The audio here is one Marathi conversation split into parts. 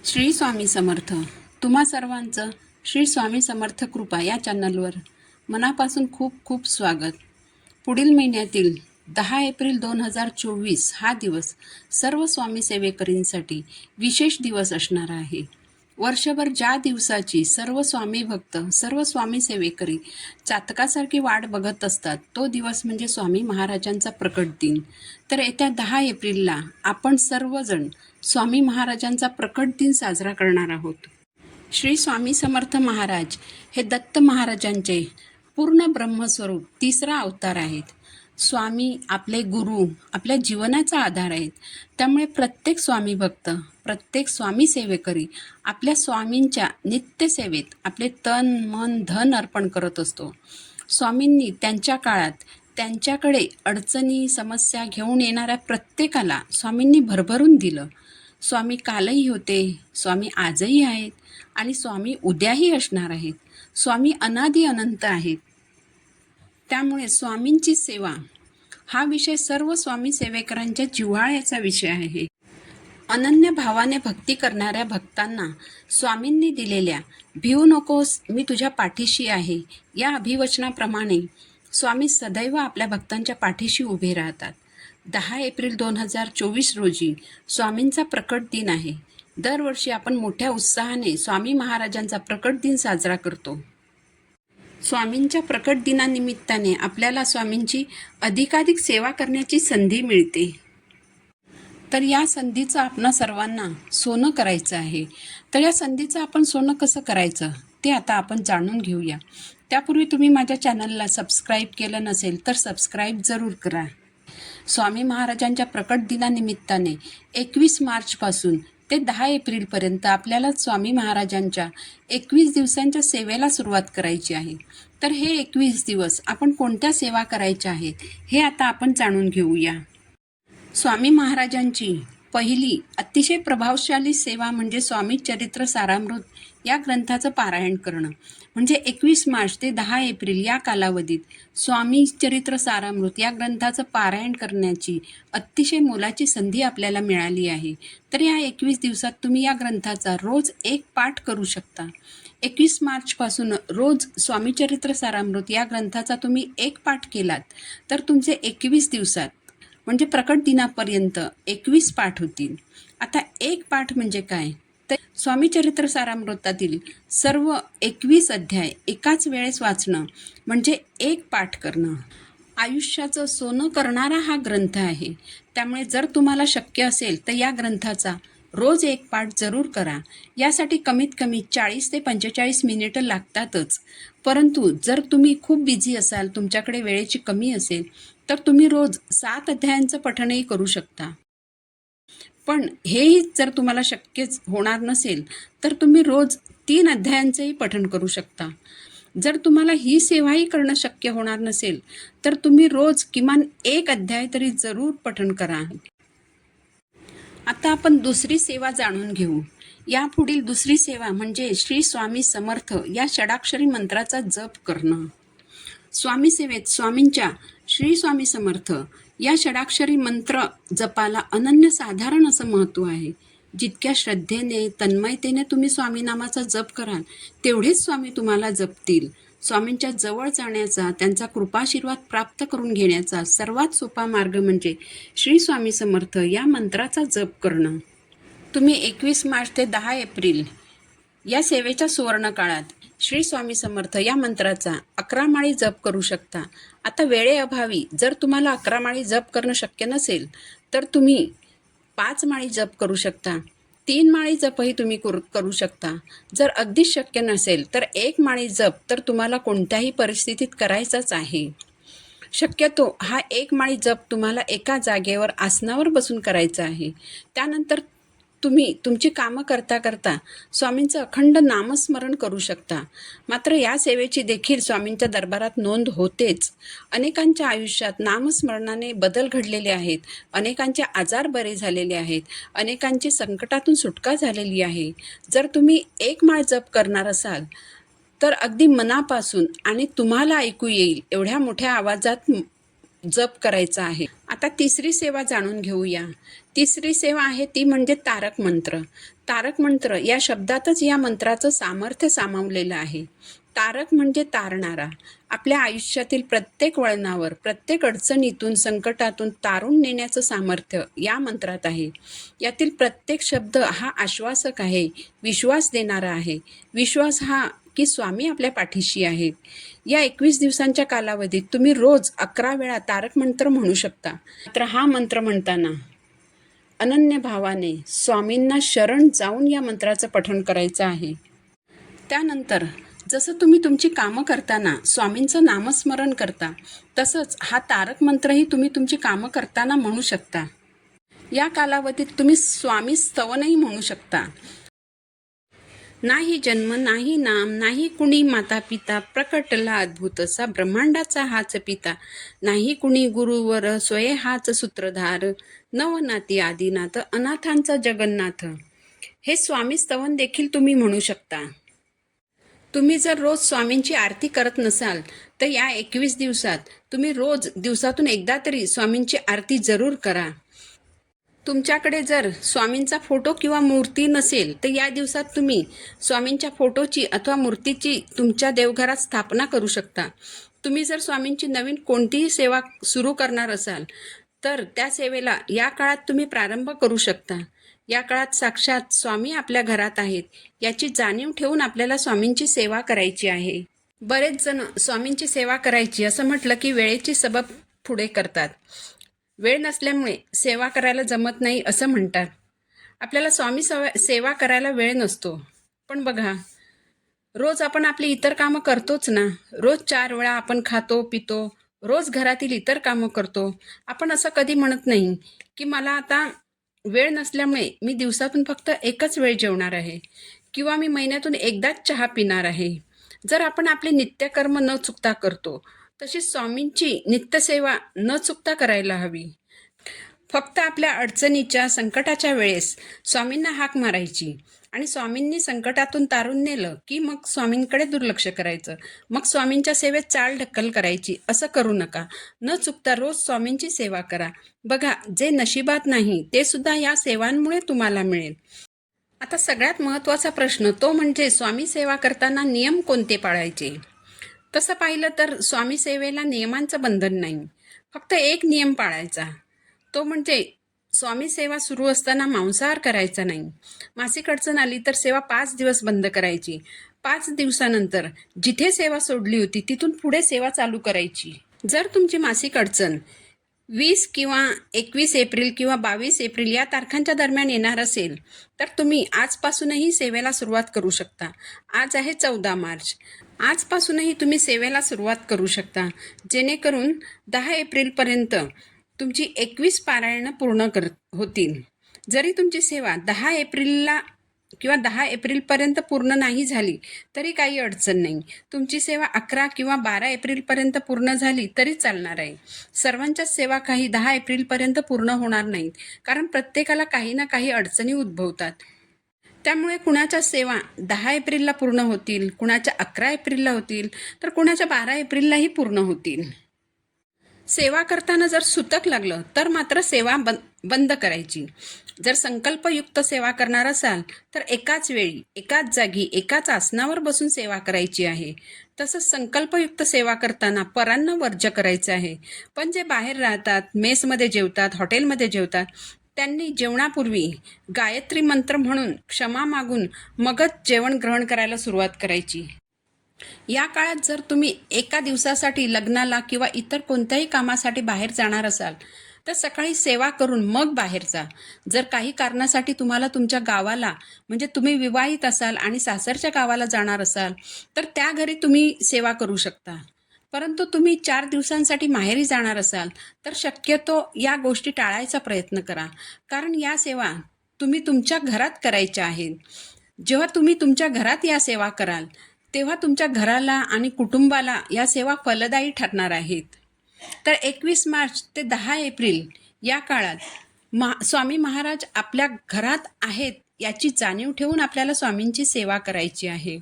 श्री स्वामी समर्थ. तुम्हा सर्वांचं श्री स्वामी समर्थ कृपा या चॅनलवर मनापासून खूप खूप स्वागत. पुढील महिन्यातील 10 एप्रिल 2024 हा दिवस सर्व स्वामी सेवेकरींसाठी विशेष दिवस असणार आहे. वर्षभर ज्या दिवसाची सर्व स्वामी भक्त, सर्व स्वामी सेवेकरी चातकासारखी वाट बघत असतात, तो दिवस म्हणजे स्वामी महाराजांचा प्रकट दिन. तर येत्या 10 एप्रिलला आपण सर्वजण स्वामी महाराजांचा प्रकट दिन साजरा करणार आहोत. श्री स्वामी समर्थ महाराज हे दत्त महाराजांचे पूर्ण ब्रह्मस्वरूप तिसरा अवतार आहेत. स्वामी आपले गुरु, आपल्या जीवनाचा आधार आहेत. त्यामुळे प्रत्येक स्वामी भक्त, प्रत्येक स्वामी सेवेकरी आपल्या स्वामींच्या नित्यसेवेत आपले तन मन धन अर्पण करत असतो. स्वामींनी त्यांच्या काळात त्यांच्याकडे अडचणी समस्या घेऊन येणाऱ्या प्रत्येकाला स्वामींनी भरभरून दिलं. स्वामी कालही होते, स्वामी आजही आहेत आणि स्वामी उद्याही असणार आहेत. स्वामी अनादि अनंत आहेत. त्यामुळे स्वामींची सेवा हा विषय सर्व स्वामी सेवेकरांच्या जिव्हाळ्याचा विषय आहे. अनन्य भावाने भक्ती करणाऱ्या भक्तांना स्वामींनी दिलेल्या भिवू नकोस मी तुझ्या पाठीशी आहे या अभिवचनाप्रमाणे स्वामी सदैव आपल्या भक्तांच्या पाठीशी उभे राहतात. 10 एप्रिल 2024 रोजी स्वामींचा प्रकट दिन आहे. दरवर्षी आपण मोठ्या उत्साहाने स्वामी महाराजांचा प्रकट दिन साजरा करतो. स्वामींच्या प्रकट दिनानिमित्ताने आपल्याला स्वामींची अधिकाधिक सेवा करण्याची संधी मिळते. तर या संधीचं आपणा सर्वांना सोनं करायचं आहे. तर या संधीचं आपण सोनं कसं करायचं ते आता आपण जाणून घेऊया. त्यापूर्वी तुम्ही माझ्या चॅनलला सबस्क्राईब केलं नसेल तर सबस्क्राईब जरूर करा. स्वामी महाराजांच्या प्रकट दिनानिमित्ताने 21 मार्चपासून ते 10 एप्रिलपर्यंत आपल्याला स्वामी महाराजांच्या 21 दिवसांच्या सेवेला सुरुवात करायची आहे. तर हे 21 दिवस आपण कोणत्या सेवा करायच्या आहेत हे आता आपण जाणून घेऊया. स्वामी महाराजांची पहिली अतिशय प्रभावशाली सेवा म्हणजे स्वामी चरित्र सारामृत या ग्रंथाचं पारायण करणं. म्हणजे 21 मार्च ते 10 एप्रिल या कालावधीत स्वामी चरित्र सारामृत या ग्रंथाचं पारायण करण्याची अतिशय मोलाची संधी आपल्याला मिळाली आहे. तर या 21 दिवसात तुम्ही या ग्रंथाचा रोज एक पाठ करू शकता. 21 मार्चपासून रोज स्वामी चरित्र सारामृत या ग्रंथाचा तुम्ही एक पाठ केलात तर तुमचे 21 दिवसात म्हणजे प्रकट दिनापर्यंत 21 पाठ होतील. आता एक पाठ म्हणजे काय तर स्वामी चरित्र सारामृतातील सर्व 21 अध्याय एकाच वेळेस वाचणं म्हणजे एक पाठ करणं. आयुष्याचं सोनं करणारा हा ग्रंथ आहे. त्यामुळे जर तुम्हाला शक्य असेल तर या ग्रंथाचा रोज एक पाठ जरूर करा. यासाठी कमीत कमी 40 ते 45 मिनिटं लागतातच. परंतु जर तुम्ही खूप बिझी असाल, तुमच्याकडे वेळेची कमी असेल तर तुम्ही रोज 7 अध्यायांचं पठणही करू शकता. पण हेही जर तुम्हाला शक्यच होणार नसेल तर तुम्ही रोज 3 अध्यायांचंही पठण करू शकता. जर तुम्हाला ही सेवाही करणं शक्य होणार नसेल तर तुम्ही रोज किमान 1 अध्याय तरी जरूर पठण करा. आता आपण दुसरी सेवा जाणून घेऊ. यापुढील दुसरी सेवा म्हणजे श्री स्वामी समर्थ या षडाक्षरी मंत्राचा जप करणं. स्वामी सेवेत स्वामींच्या श्री स्वामी समर्थ या षडाक्षरी मंत्र जपाला अनन्यसाधारण असं महत्त्व आहे. जितक्या श्रद्धेने तन्मयतेने तुम्ही स्वामी नामाचा जप कराल तेवढेच स्वामी तुम्हाला जपतील. स्वामींच्या जवळ जाण्याचा, त्यांचा कृपाशीर्वाद प्राप्त करून घेण्याचा सर्वात सोपा मार्ग म्हणजे श्री स्वामी समर्थ या मंत्राचा जप करणं. तुम्ही 21 मार्च ते 10 एप्रिल या सेवेच्या सुवर्ण काळात श्री स्वामी समर्थ या मंत्राचा 11 माळी जप करू शकता. आता वेळेअभावी जर तुम्हाला 11 माळी जप करणं शक्य नसेल तर तुम्ही 5 माळी जप करू शकता. 3 माळी जपही तुम्ही करू शकता. जर अगदीच शक्य नसेल तर 1 माळी जप तर तुम्हाला कोणत्याही परिस्थितीत करायचाच आहे. शक्यतो हा 1 माळी जप तुम्हाला एका जागेवर आसनावर बसून करायचा आहे. त्यानंतर तुम्ही तुमची कामं करता करता स्वामींचं अखंड नामस्मरण करू शकता. मात्र या सेवेची देखील स्वामींच्या दरबारात नोंद होतेच. अनेकांच्या आयुष्यात नामस्मरणाने बदल घडलेले आहेत. अनेकांचे आजार बरे झालेले आहेत. अनेकांची संकटातून सुटका झालेली आहे. जर तुम्ही 1 माळ जप करणार असाल तर अगदी मनापासून आणि तुम्हाला ऐकू येईल एवढ्या मोठ्या आवाजात जप करायचा आहे. आता तिसरी सेवा जाणून घेऊया. तिसरी सेवा आहे ती म्हणजे तारक मंत्र. तारक मंत्र या शब्दातच या मंत्राचं सामर्थ्य सामावलेलं आहे. तारक म्हणजे तारणारा. आपल्या आयुष्यातील प्रत्येक वळणावर, प्रत्येक अडचणीतून, संकटातून तारून नेण्याचं सामर्थ्य या मंत्रात आहे. यातील प्रत्येक शब्द हा आश्वासक आहे, विश्वास देणारा आहे. विश्वास हा की स्वामी आपल्या पाठीशी आहेत. या 21 दिवसांच्या कालावधीत तुम्ही रोज 11 वेळा तारक मंत्र म्हणू शकता. मात्र हा मंत्र म्हणताना अनन्य भावाने स्वामींना शरण जाऊन या मंत्राचं पठण करायचं आहे. त्यानंतर जसं तुम्ही तुमची कामं करताना स्वामींचं नामस्मरण करता, तसंच हा तारक मंत्रही तुम्ही तुमची कामं करताना म्हणू शकता. या कालावधीत तुम्ही स्वामी स्तवनही म्हणू शकता. नाही जन्म, नाही नाम, नाही कुणी माता पिता, प्रकटला अद्भुतसा ब्रह्मांडाचा हाच पिता. नाही कुणी गुरुवर, स्वये हाच सूत्रधार, नवनाती आदिनाथ, अनाथांचा जगन्नाथ. हे स्वामी स्तवन देखील तुम्ही म्हणू शकता. तुम्ही जर रोज स्वामींची आरती करत नसाल तर या 21 दिवसात तुम्ही रोज दिवसातून एकदा तरी स्वामींची आरती जरूर करा. तुमच्याकडे जर स्वामींचा फोटो किंवा मूर्ती नसेल तर या दिवसात तुम्ही स्वामींच्या फोटोची अथवा मूर्तीची तुमच्या देवघरात स्थापना करू शकता. तुम्ही जर स्वामींची नवीन कोणतीही सेवा सुरू करणार असाल तर त्या सेवेला या काळात तुम्ही प्रारंभ करू शकता. या काळात साक्षात स्वामी आपल्या घरात आहेत याची जाणीव ठेवून आपल्याला स्वामींची सेवा करायची आहे. बरेच जण स्वामींची सेवा करायची असं म्हटलं की वेळेची सबब पुढे करतात. वेळ नसल्यामुळे सेवा करायला जमत नाही असं म्हणतात. आपल्याला स्वामी सेवा करायला वेळ नसतो. पण बघा, रोज आपण आपली इतर कामं करतोच ना. रोज 4 वेळा आपण खातो पितो, रोज घरातील इतर कामं करतो. आपण असं कधी म्हणत नाही की मला आता वेळ नसल्यामुळे मी दिवसातून फक्त एकच वेळ जेवणार आहे किंवा मी महिन्यातून एकदाच चहा पिणार आहे. जर आपण आपले नित्यकर्म न चुकता करतो तशीच स्वामींची नित्यसेवा न चुकता करायला हवी. फक्त आपल्या अडचणीच्या संकटाच्या वेळेस स्वामींना हाक मारायची आणि स्वामींनी संकटातून तारून नेलं की मग स्वामींकडे दुर्लक्ष करायचं, मग स्वामींच्या सेवेत चाल ढकल करायची. असं करू नका. न चुकता रोज स्वामींची सेवा करा. बघा, जे नशिबात नाही ते सुद्धा या सेवांमुळे तुम्हाला मिळेल. आता सगळ्यात महत्त्वाचा प्रश्न तो म्हणजे स्वामी सेवा करताना नियम कोणते पाळायचे. तसं पाहिलं तर स्वामी सेवेला नियमांचं बंधन नाही. फक्त एक नियम पाळायचा, तो म्हणजे स्वामी सेवा सुरू असताना मांसाहार करायचा नाही. मासिक अडचण आली तर सेवा 5 दिवस बंद करायची. 5 दिवसानंतर जिथे सेवा सोडली होती तिथून पुढे सेवा चालू करायची. जर तुमची मासिक अडचण 20 किंवा 21 एप्रिल किंवा 22 एप्रिल या तारखांच्या दरम्यान येणार असेल तर तुम्ही आजपासूनही सेवेला सुरुवात करू शकता. आज आहे 14 मार्च. आजपासूनही तुम्ही सेवेला सुरुवात करू शकता, जेणेकरून 10 एप्रिलपर्यंत तुमची 21 पारायणं पूर्ण होतील. जरी तुमची सेवा 10 एप्रिलला किंवा 10 एप्रिलपर्यंत पूर्ण नाही झाली तरी काही अडचण नाही. तुमची सेवा 11 किंवा 12 एप्रिलपर्यंत पूर्ण झाली तरी चालणार आहे. सर्वांच्याच सेवा काही 10 एप्रिलपर्यंत पूर्ण होणार नाहीत, कारण प्रत्येकाला काही ना काही अडचणी उद्भवतात. त्यामुळे कुणाच्या सेवा 10 एप्रिलला पूर्ण होतील, कुणाच्या 11 एप्रिलला होतील, तर कुणाच्या 12 एप्रिललाही पूर्ण होतील. सेवा करताना जर सुतक लागलं तर मात्र सेवा बंद करायची. जर संकल्पयुक्त सेवा करणार असाल तर एकाच वेळी, एकाच जागी, एकाच आसनावर बसून सेवा करायची आहे. तसंच संकल्पयुक्त सेवा करताना परान्न वर्ज्य करायचं आहे. पण जे बाहेर राहतात, मेसमध्ये जेवतात, हॉटेलमध्ये जेवतात, त्यांनी जेवणापूर्वी गायत्री मंत्र म्हणून क्षमा मागून मगच जेवण ग्रहण करायला सुरुवात करायची. या काळात जर तुम्ही एका दिवसासाठी लग्नाला किंवा इतर कोणत्याही कामासाठी बाहेर जाणार असाल तर सकाळी सेवा करून मग बाहेर जा. जर काही कारणासाठी तुम्हाला तुमच्या गावाला, म्हणजे तुम्ही विवाहित असाल आणि सासरच्या गावाला जाणार असाल तर त्या घरी तुम्ही सेवा करू शकता. परंतु तुम्ही 4 दिवसांसाठी माहेरी जाणार असाल तर शक्यतो या गोष्टी टाळायचा प्रयत्न करा, कारण या सेवा तुम्ही तुमच्या घरात करायच्या आहेत. जेव्हा तुम्ही तुमच्या घरात या सेवा कराल तेव्हा तुमच्या घराला आणि कुटुंबाला या सेवा फलदायी ठरणार आहेत. तर 21 मार्च ते 10 एप्रिल या काळात स्वामी महाराज आपल्या घरात आहेत याची जाणीव ठेवून आपल्याला स्वामींची सेवा करायची आहे.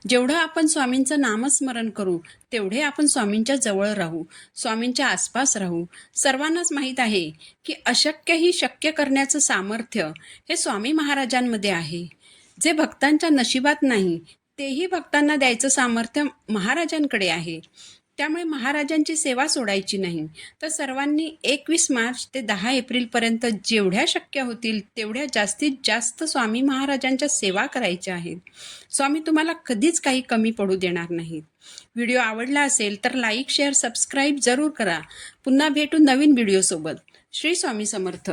जेवढं आपण स्वामींचं नामस्मरण करू तेवढे आपण स्वामींच्या जवळ राहू, स्वामींच्या आसपास राहू. सर्वांनाच माहीत आहे की अशक्यही शक्य करण्याचं सामर्थ्य हे स्वामी महाराजांमध्ये आहे. जे भक्तांच्या नशिबात नाही तेही भक्तांना द्यायचं सामर्थ्य महाराजांकडे आहे. त्यामुळे महाराजांची सेवा सोडायची नाही. तर सर्वांनी 21 मार्च ते 10 एप्रिलपर्यंत जेवढ्या शक्य होतील तेवढ्या जास्तीत जास्त स्वामी महाराजांच्या सेवा करायच्या आहेत. स्वामी तुम्हाला कधीच काही कमी पडू देणार नाहीत. व्हिडिओ आवडला असेल तर लाईक, शेअर, सबस्क्राईब जरूर करा. पुन्हा भेटू नवीन व्हिडिओसोबत. श्री स्वामी समर्थ.